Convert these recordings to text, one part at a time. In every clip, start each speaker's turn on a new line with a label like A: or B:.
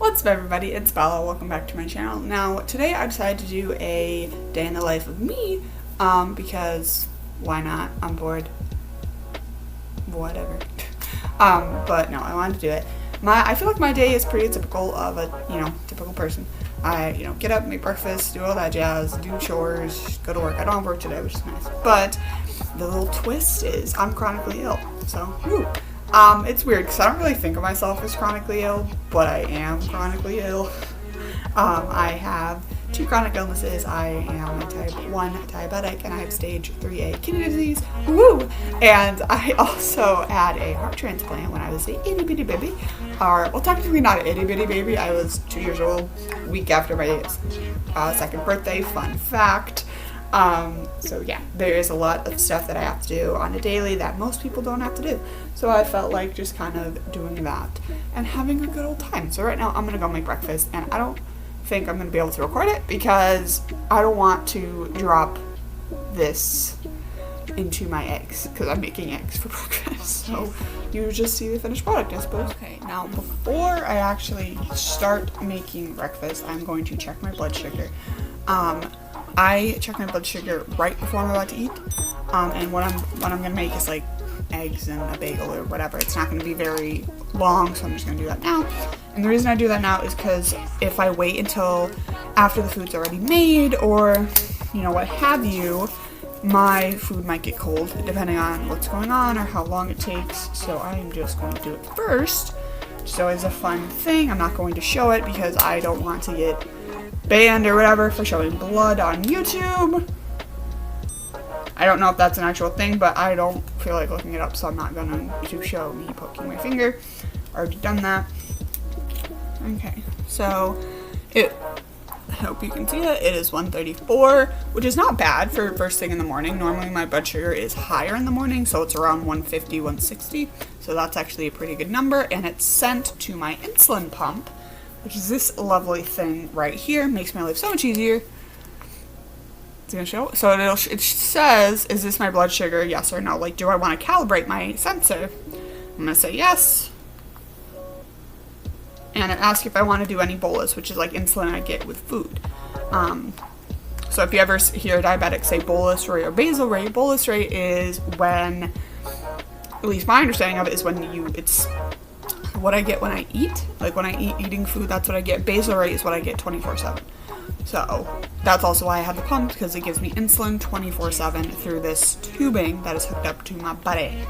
A: What's up everybody, it's Bella, welcome back to my channel. Now today I decided to do a day in the life of me, because why not, I'm bored, whatever. But no, I wanted to do it. I feel like my day is pretty typical of a, typical person. I, get up, make breakfast, do all that jazz, do chores, go to work. I don't have work today, which is nice. But the little twist is I'm chronically ill, so whew. It's weird because I don't really think of myself as chronically ill, but I am chronically ill. I have 2 chronic illnesses. I am a type 1 diabetic and I have stage 3A kidney disease. Woo! And I also had a heart transplant when I was a itty bitty baby. Well, technically not an itty bitty baby. I was 2 years old, week after my 2nd birthday. Fun fact. So yeah, there is a lot of stuff that I have to do on a daily that most people don't have to do. So I felt like just kind of doing that and having a good old time. So right now I'm gonna go make breakfast, and I don't think I'm gonna be able to record it because I don't want to drop this into my eggs because I'm making eggs for breakfast. So you just see the finished product, I suppose. Okay, now before I actually start making breakfast, I'm going to check my blood sugar. I check my blood sugar right before I'm about to eat, and what I'm gonna make is like eggs and a bagel or whatever. It's not gonna be very long, so I'm just gonna do that now. And the reason I do that now is because if I wait until after the food's already made or what have you, my food might get cold depending on what's going on or how long it takes. So I am just going to do it first. So it's a fun thing. I'm not going to show it because I don't want to get banned or whatever for showing blood on YouTube. I don't know if that's an actual thing, but I don't feel like looking it up, so I'm not going to show me poking my finger. Already done that. Okay, so I hope you can see it. It is 1:34, which is not bad for first thing in the morning. Normally my blood sugar is higher in the morning, so it's around 150, 160. So that's actually a pretty good number, and it's sent to my insulin pump, which is this lovely thing right here. Makes my life so much easier. It's gonna show. So it says, is this my blood sugar? Yes or no. Like, do I want to calibrate my sensor? I'm gonna say yes. And it asks if I want to do any bolus, which is like insulin I get with food. So if you ever hear diabetics say bolus rate or basal rate, bolus rate is when, at least my understanding of it is when it's what I get when I eat. Like when I eating food, that's what I get. Basal rate is what I get 24/7. So that's also why I have the pump, because it gives me insulin 24/7 through this tubing that is hooked up to my body.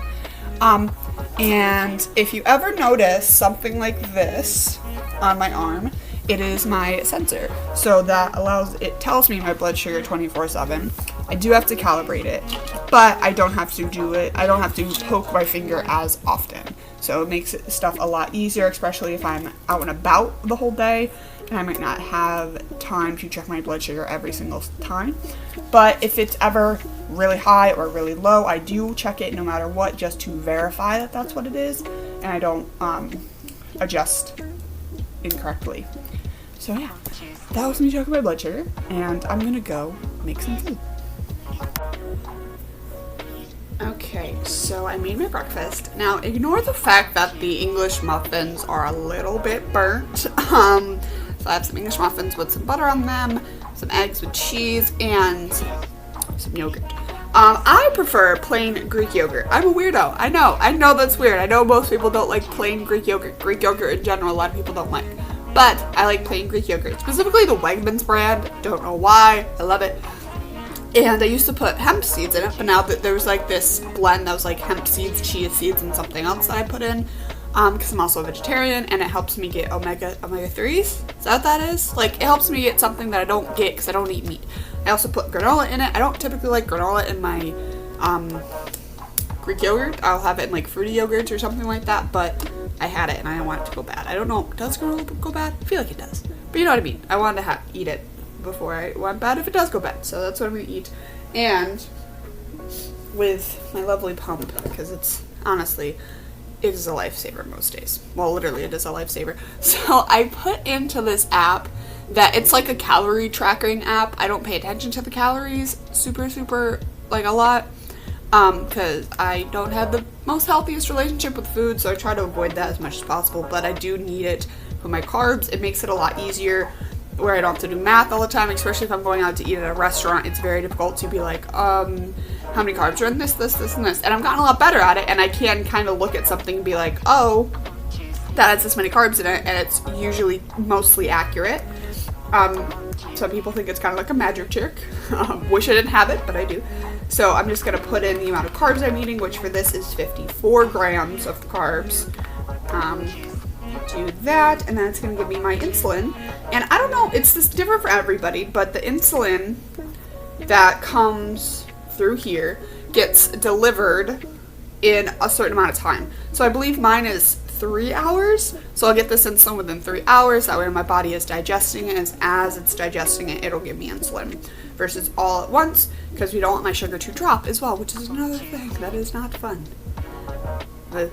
A: And if you ever notice something like this on my arm, it is my sensor. So that it tells me my blood sugar 24/7. I do have to calibrate it, but I don't have to do it. I don't have to poke my finger as often. So it makes stuff a lot easier, especially if I'm out and about the whole day and I might not have time to check my blood sugar every single time. But if it's ever really high or really low, I do check it no matter what, just to verify that that's what it is, and I don't adjust incorrectly. So yeah, that was me checking my blood sugar, and I'm gonna go make some food. Okay, so I made my breakfast. Now, ignore the fact that the English muffins are a little bit burnt. So I have some English muffins with some butter on them, some eggs with cheese, and some yogurt. I prefer plain Greek yogurt. I'm a weirdo. I know that's weird. I know most people don't like plain Greek yogurt. Greek yogurt in general, a lot of people don't like. But I like plain Greek yogurt, specifically the Wegmans brand. Don't know why. I love it. And I used to put hemp seeds in it, but now that there's like this blend that was like hemp seeds, chia seeds, and something else that I put in, because I'm also a vegetarian, and it helps me get omega-3s. Is that what that is? Like, it helps me get something that I don't get because I don't eat meat. I also put granola in it. I don't typically like granola in my Greek yogurt. I'll have it in like fruity yogurts or something like that, but I had it and I didn't want it to go bad. I don't know, does granola go bad? I feel like it does. But you know what I mean. I wanted to eat it before I went bad if it does go bad. So that's what I'm going to eat. And with my lovely pump, because it's honestly, it is a lifesaver most days. Well, literally it is a lifesaver. So I put into this app that it's like a calorie tracking app. I don't pay attention to the calories super like a lot, because I don't have the most healthiest relationship with food, so I try to avoid that as much as possible, but I do need it put my carbs. It makes it a lot easier where I don't have to do math all the time, especially if I'm going out to eat at a restaurant. It's very difficult to be like, how many carbs are in this, this, this, and this. And I've gotten a lot better at it, and I can kind of look at something and be like, oh, that has this many carbs in it, and it's usually mostly accurate. Some people think it's kind of like a magic trick. Wish I didn't have it, but I do. So I'm just going to put in the amount of carbs I'm eating, which for this is 54 grams of carbs. Do that, and then it's going to give me my insulin. And I don't know, it's this different for everybody, but the insulin that comes through here gets delivered in a certain amount of time. So I believe mine is 3 hours. So I'll get this insulin within 3 hours. That way my body is digesting it. As it's digesting it, it'll give me insulin. Versus all at once, because we don't want my sugar to drop as well, which is another thing that is not fun. But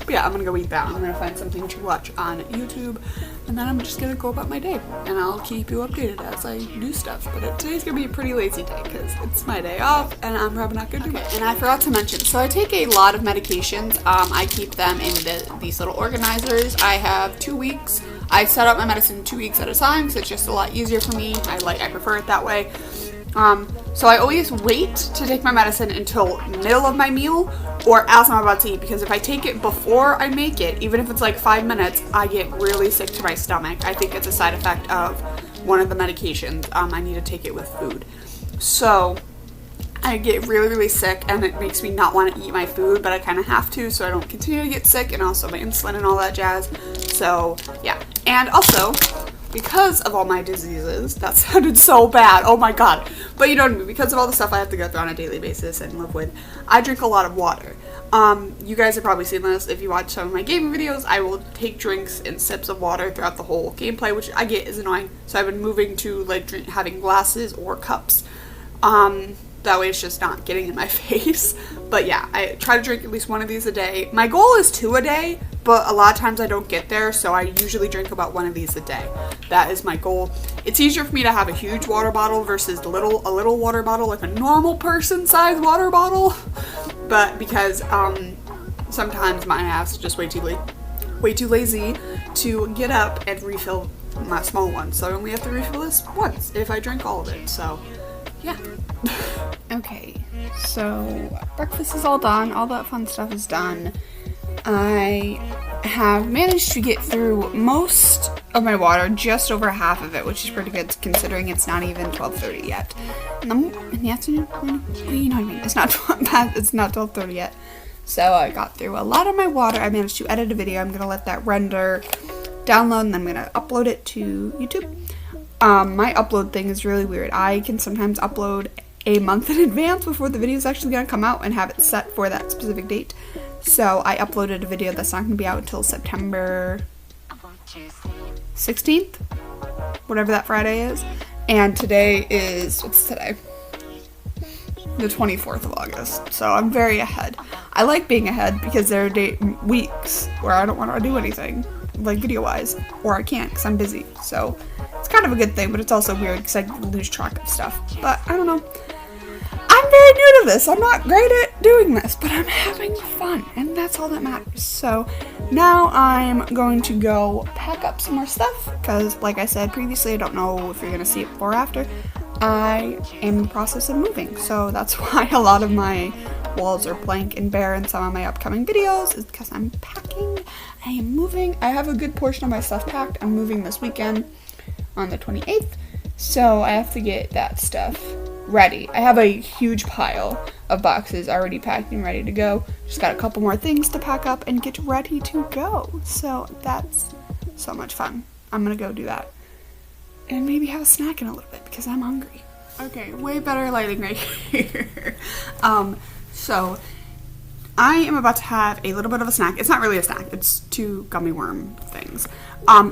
A: yeah, I'm gonna go eat that. I'm gonna find something to watch on YouTube, and then I'm just gonna go about my day, and I'll keep you updated as I do stuff. But today's gonna be a pretty lazy day because it's my day off, and I'm probably not gonna do it. And I forgot to mention, so I take a lot of medications. I keep them in these little organizers. I have 2 weeks. I set up my medicine 2 weeks at a time, so it's just a lot easier for me. I prefer it that way. So I always wait to take my medicine until middle of my meal or as I'm about to eat, because if I take it before I make it, even if it's like 5 minutes, I get really sick to my stomach. I think it's a side effect of one of the medications. I need to take it with food. So I get really, really sick, and it makes me not want to eat my food, but I kind of have to so I don't continue to get sick, and also my insulin and all that jazz. So yeah, and also because of all my diseases, that sounded so bad, oh my god, but you know what I mean, because of all the stuff I have to go through on a daily basis and live with, I drink a lot of water. You guys have probably seen this if you watch some of my gaming videos. I will take drinks and sips of water throughout the whole gameplay, which I get is annoying, so I've been moving to like having glasses or cups. That way it's just not getting in my face. But yeah, I try to drink at least one of these a day. My goal is 2 a day, but a lot of times I don't get there, so I usually drink about 1 of these a day. That is my goal. It's easier for me to have a huge water bottle versus a little water bottle, like a normal person size water bottle. But because sometimes my ass is just way too lazy to get up and refill my small one. So I only have to refill this once if I drink all of it. So yeah. Okay, so breakfast is all done, all that fun stuff is done. I have managed to get through most of my water, just over half of it, which is pretty good considering it's not even 12:30 yet. In the afternoon, you know what I mean, it's not 12:30 yet. So I got through a lot of my water. I managed to edit a video. I'm gonna let that render, download, and then I'm gonna upload it to YouTube. My upload thing is really weird. I can sometimes upload a month in advance before the video is actually going to come out and have it set for that specific date. So I uploaded a video that's not going to be out until September 16th, whatever that Friday is. And today is, what's today? The 24th of August. So I'm very ahead. I like being ahead because there are weeks where I don't want to do anything, like video-wise, or I can't because I'm busy. So it's kind of a good thing, but it's also weird because I lose track of stuff. But I don't know. I'm very new to this. I'm not great at doing this, but I'm having fun, and that's all that matters. So now I'm going to go pack up some more stuff because, like I said previously, I don't know if you're going to see it before or after. I am in the process of moving, so that's why a lot of my walls are blank and bare in some of my upcoming videos, is because I'm packing. I am moving. I have a good portion of my stuff packed. I'm moving this weekend on the 28th, so I have to get that stuff ready. I have a huge pile of boxes already packed and ready to go. Just got a couple more things to pack up and get ready to go. So that's so much fun. I'm gonna go do that and maybe have a snack in a little bit because I'm hungry. Okay, way better lighting right here. So I am about to have a little bit of a snack. It's not really a snack, it's 2 gummy worm things.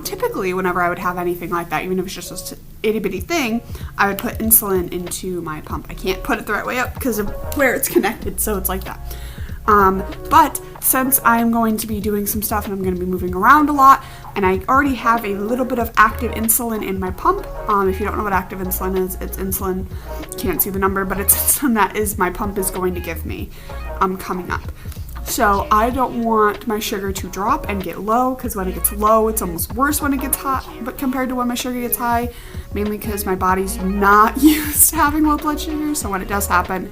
A: Typically, whenever I would have anything like that, even if it's just an itty-bitty thing, I would put insulin into my pump. I can't put it the right way up because of where it's connected, so it's like that. But since I'm going to be doing some stuff and I'm going to be moving around a lot, and I already have a little bit of active insulin in my pump. If you don't know what active insulin is, it's insulin, can't see the number, but it's insulin that is my pump is going to give me coming up. So I don't want my sugar to drop and get low, because when it gets low, it's almost worse when it gets high, but compared to when my sugar gets high, mainly because my body's not used to having low blood sugar. So when it does happen,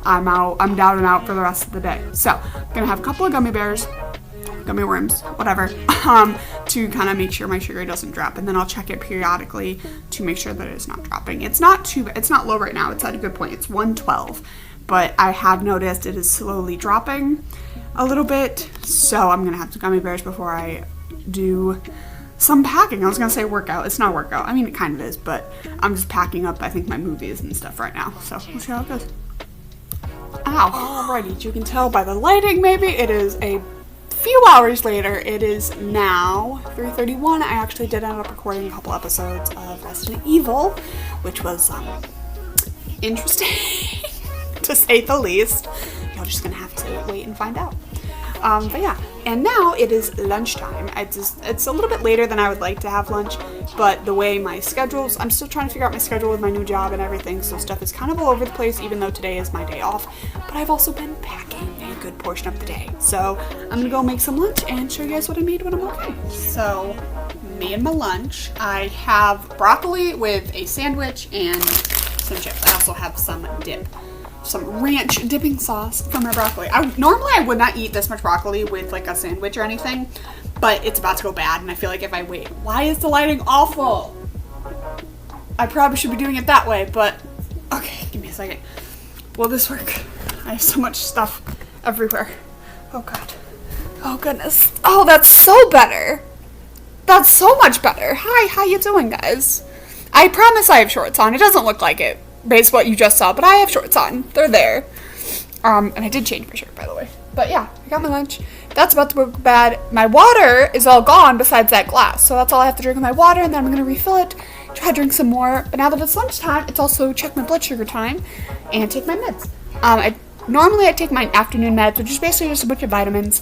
A: I'm down and out for the rest of the day. So I'm gonna have a couple of gummy bears, gummy worms, whatever, to kind of make sure my sugar doesn't drop, and then I'll check it periodically to make sure that it's not dropping. It's not low right now. It's at a good point. It's 112, but I have noticed it is slowly dropping a little bit, so I'm gonna have some gummy bears before I do some packing. I was gonna say workout. It's not workout. I mean, it kind of is, but I'm just packing up, I think, my movies and stuff right now, so we'll see how it goes. Ow. Alrighty, you can tell by the lighting, maybe it is a few hours later. It is now 3:31. I actually did end up recording a couple episodes of Resident Evil, which was interesting to say the least. You're just gonna have to wait and find out. But yeah, and now it is lunchtime. It's a little bit later than I would like to have lunch, but the way my schedules, I'm still trying to figure out my schedule with my new job and everything, so stuff is kind of all over the place, even though today is my day off. But I've also been packing a good portion of the day. So I'm gonna go make some lunch and show you guys what I made when I'm okay. So, me and my lunch, I have broccoli with a sandwich and some chips. I also have some dip. Some ranch dipping sauce for my broccoli. Normally I would not eat this much broccoli with like a sandwich or anything, but it's about to go bad, and I feel like if I wait, why is the lighting awful? I probably should be doing it that way, but okay, give me a second. Will this work? I have so much stuff everywhere. Oh god. Oh goodness. Oh, that's so better. That's so much better. Hi, how you doing, guys? I promise I have shorts on. It doesn't look like it based on what you just saw, but I have shorts on. They're there. And I did change my shirt, by the way. But yeah, I got my lunch. That's about to go bad. My water is all gone besides that glass, so that's all I have to drink with my water, and then I'm going to refill it, try to drink some more. But now that it's lunchtime, it's also check my blood sugar time and take my meds. Normally I take my afternoon meds, which is basically just a bunch of vitamins.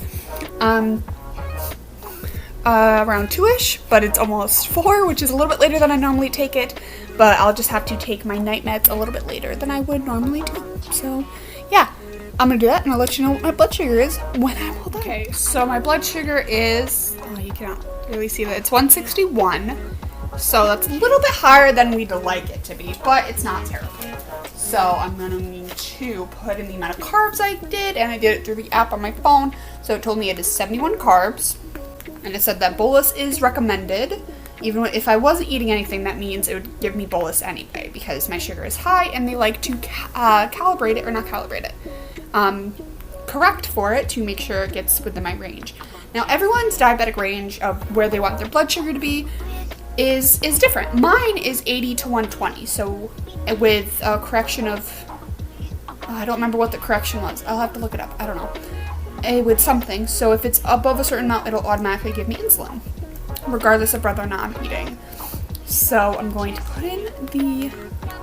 A: Around 2-ish, but it's almost 4, which is a little bit later than I normally take it, but I'll just have to take my night meds a little bit later than I would normally do. So yeah, I'm gonna do that, and I'll let you know what my blood sugar is when I'm all done. Okay, so my blood sugar is, oh, you can't really see that, it's 161, so that's a little bit higher than we'd like it to be, but it's not terrible. So I'm gonna need to put in the amount of carbs I did, and I did it through the app on my phone, so it told me it is 71 carbs. And it said that bolus is recommended. Even if I wasn't eating anything, that means it would give me bolus anyway, because my sugar is high and they like to calibrate it, or not calibrate it, correct for it to make sure it gets within my range. Now, everyone's diabetic range of where they want their blood sugar to be is different. Mine is 80 to 120, so with a correction of, I don't remember what the correction was. I'll have to look it up. I don't know. With something, so if it's above a certain amount, it'll automatically give me insulin, regardless of whether or not I'm eating. So I'm going to put in the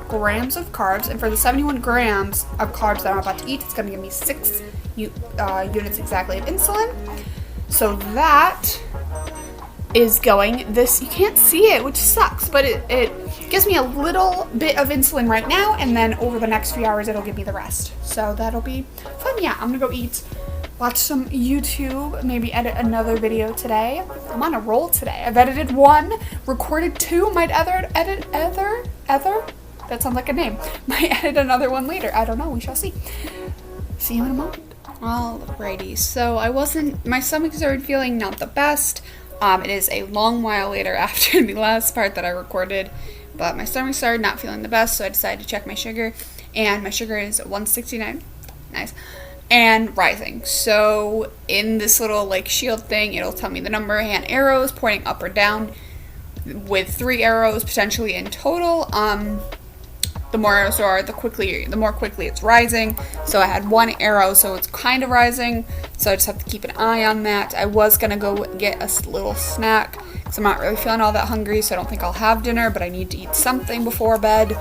A: grams of carbs, and for the 71 grams of carbs that I'm about to eat, it's going to give me 6 units exactly of insulin. So that is going, this, you can't see it, which sucks, but it gives me a little bit of insulin right now, and then over the next few hours it'll give me the rest. So that'll be fun. Yeah, I'm gonna go eat, watch some YouTube, maybe edit another video today. I'm on a roll today. I've edited 1, recorded 2, might edit other? That sounds like a name. Might edit another one later. I don't know, we shall see. See you in a moment. Alrighty, so my stomach started feeling not the best. It is a long while later after the last part that I recorded, but my stomach started not feeling the best, so I decided to check my sugar, and my sugar is 169. Nice. And rising. So in this little like shield thing, it'll tell me the number and arrows pointing up or down, with 3 arrows potentially in total. The more arrows there are, the more quickly it's rising. So I had 1 arrow, so it's kind of rising. So I just have to keep an eye on that. I was gonna go get a little snack because I'm not really feeling all that hungry, so I don't think I'll have dinner, but I need to eat something before bed.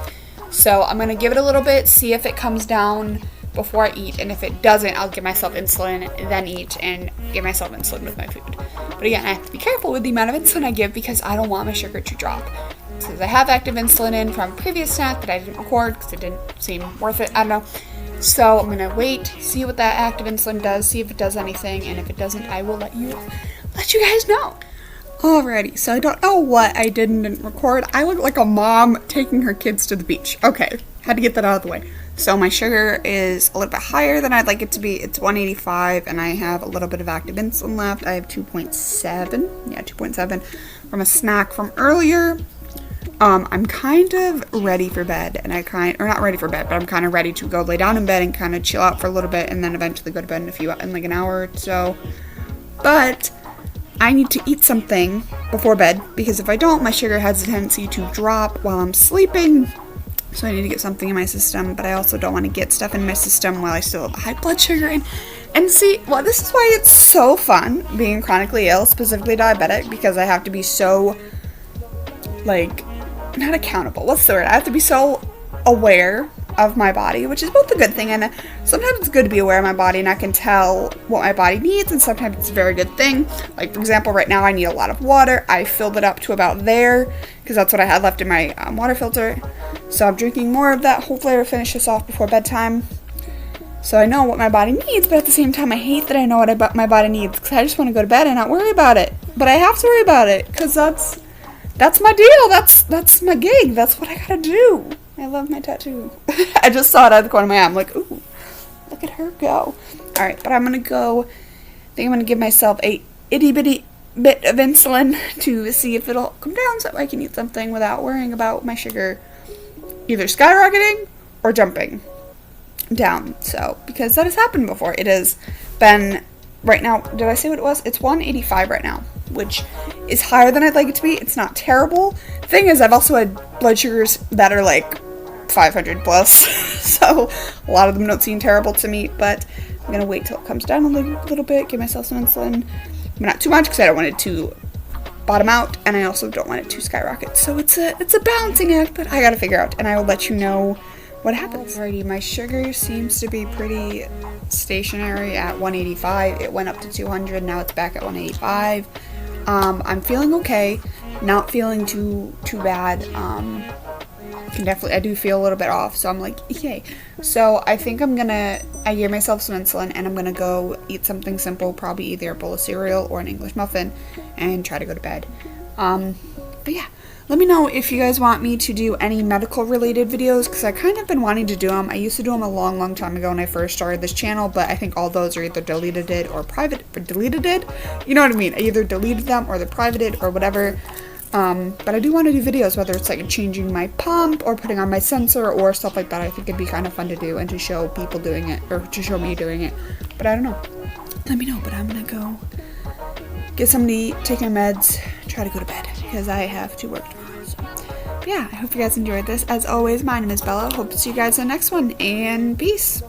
A: So I'm gonna give it a little bit, see if it comes down before I eat, and if it doesn't, I'll give myself insulin, then eat, and give myself insulin with my food. But again, I have to be careful with the amount of insulin I give because I don't want my sugar to drop. Since I have active insulin in from a previous snack that I didn't record because it didn't seem worth it, I don't know. So I'm gonna wait, see what that active insulin does, see if it does anything, and if it doesn't, I will let you guys know. Alrighty, so I don't know what I did and didn't record. I look like a mom taking her kids to the beach. Okay, had to get that out of the way. So my sugar is a little bit higher than I'd like it to be. It's 185, and I have a little bit of active insulin left. I have 2.7. Yeah, 2.7 from a snack from earlier. I'm kind of ready for bed, and or not ready for bed, but I'm kind of ready to go lay down in bed and kind of chill out for a little bit, and then eventually go to bed in like an hour or so. But I need to eat something before bed, because if I don't, my sugar has a tendency to drop while I'm sleeping. So I need to get something in my system, but I also don't want to get stuff in my system while I still have high blood sugar. And see, well, this is why it's so fun being chronically ill, specifically diabetic, because I have to be so, like, not accountable. What's the word? I have to be so aware of my body, which is both a good thing, and sometimes it's good to be aware of my body and I can tell what my body needs, and sometimes it's a very good thing. Like, for example, right now I need a lot of water. I filled it up to about there because that's what I had left in my water filter, so I'm drinking more of that. Hopefully I'll finish this off before bedtime, so I know what my body needs. But at the same time, I hate that I know what my body needs, because I just want to go to bed and not worry about it. But I have to worry about it because that's my deal. That's my gig. That's what I gotta do. I love my tattoo. I just saw it out of the corner of my eye. I'm like, ooh, look at her go. Alright, but I'm gonna go. I think I'm gonna give myself a itty bitty bit of insulin to see if it'll come down so I can eat something without worrying about my sugar either skyrocketing or jumping down. So, because that has happened before. It has been, right now, did I say what it was? It's 185 right now, which is higher than I'd like it to be. It's not terrible. Thing is, I've also had blood sugars that are like 500 plus, so a lot of them don't seem terrible to me, but I'm gonna wait till it comes down a little bit, give myself some insulin, but not too much because I don't want it to bottom out, and I also don't want it to skyrocket. So it's a balancing act, but I gotta figure out, and I will let you know what happens. Alrighty, my sugar seems to be pretty stationary at 185. It went up to 200, now it's back at 185. I'm feeling okay, not feeling too bad. I do feel a little bit off, so I'm like, yay. So I think I gave myself some insulin, and I'm gonna go eat something simple, probably either a bowl of cereal or an English muffin, and try to go to bed. But yeah, let me know if you guys want me to do any medical related videos, because I kind of been wanting to do them. I used to do them a long time ago when I first started this channel, but I think all those are either deleted or deleted. You know what I mean? I either deleted them or they're privated or whatever. But I do want to do videos, whether it's like changing my pump or putting on my sensor or stuff like that. I think it'd be kind of fun to do and to show people doing it, or to show me doing it. But I don't know. Let me know. But I'm gonna go get something to eat, take my meds, try to go to bed, because I have to work tomorrow. So, but yeah, I hope you guys enjoyed this. As always, my name is Bella. Hope to see you guys in the next one, and peace.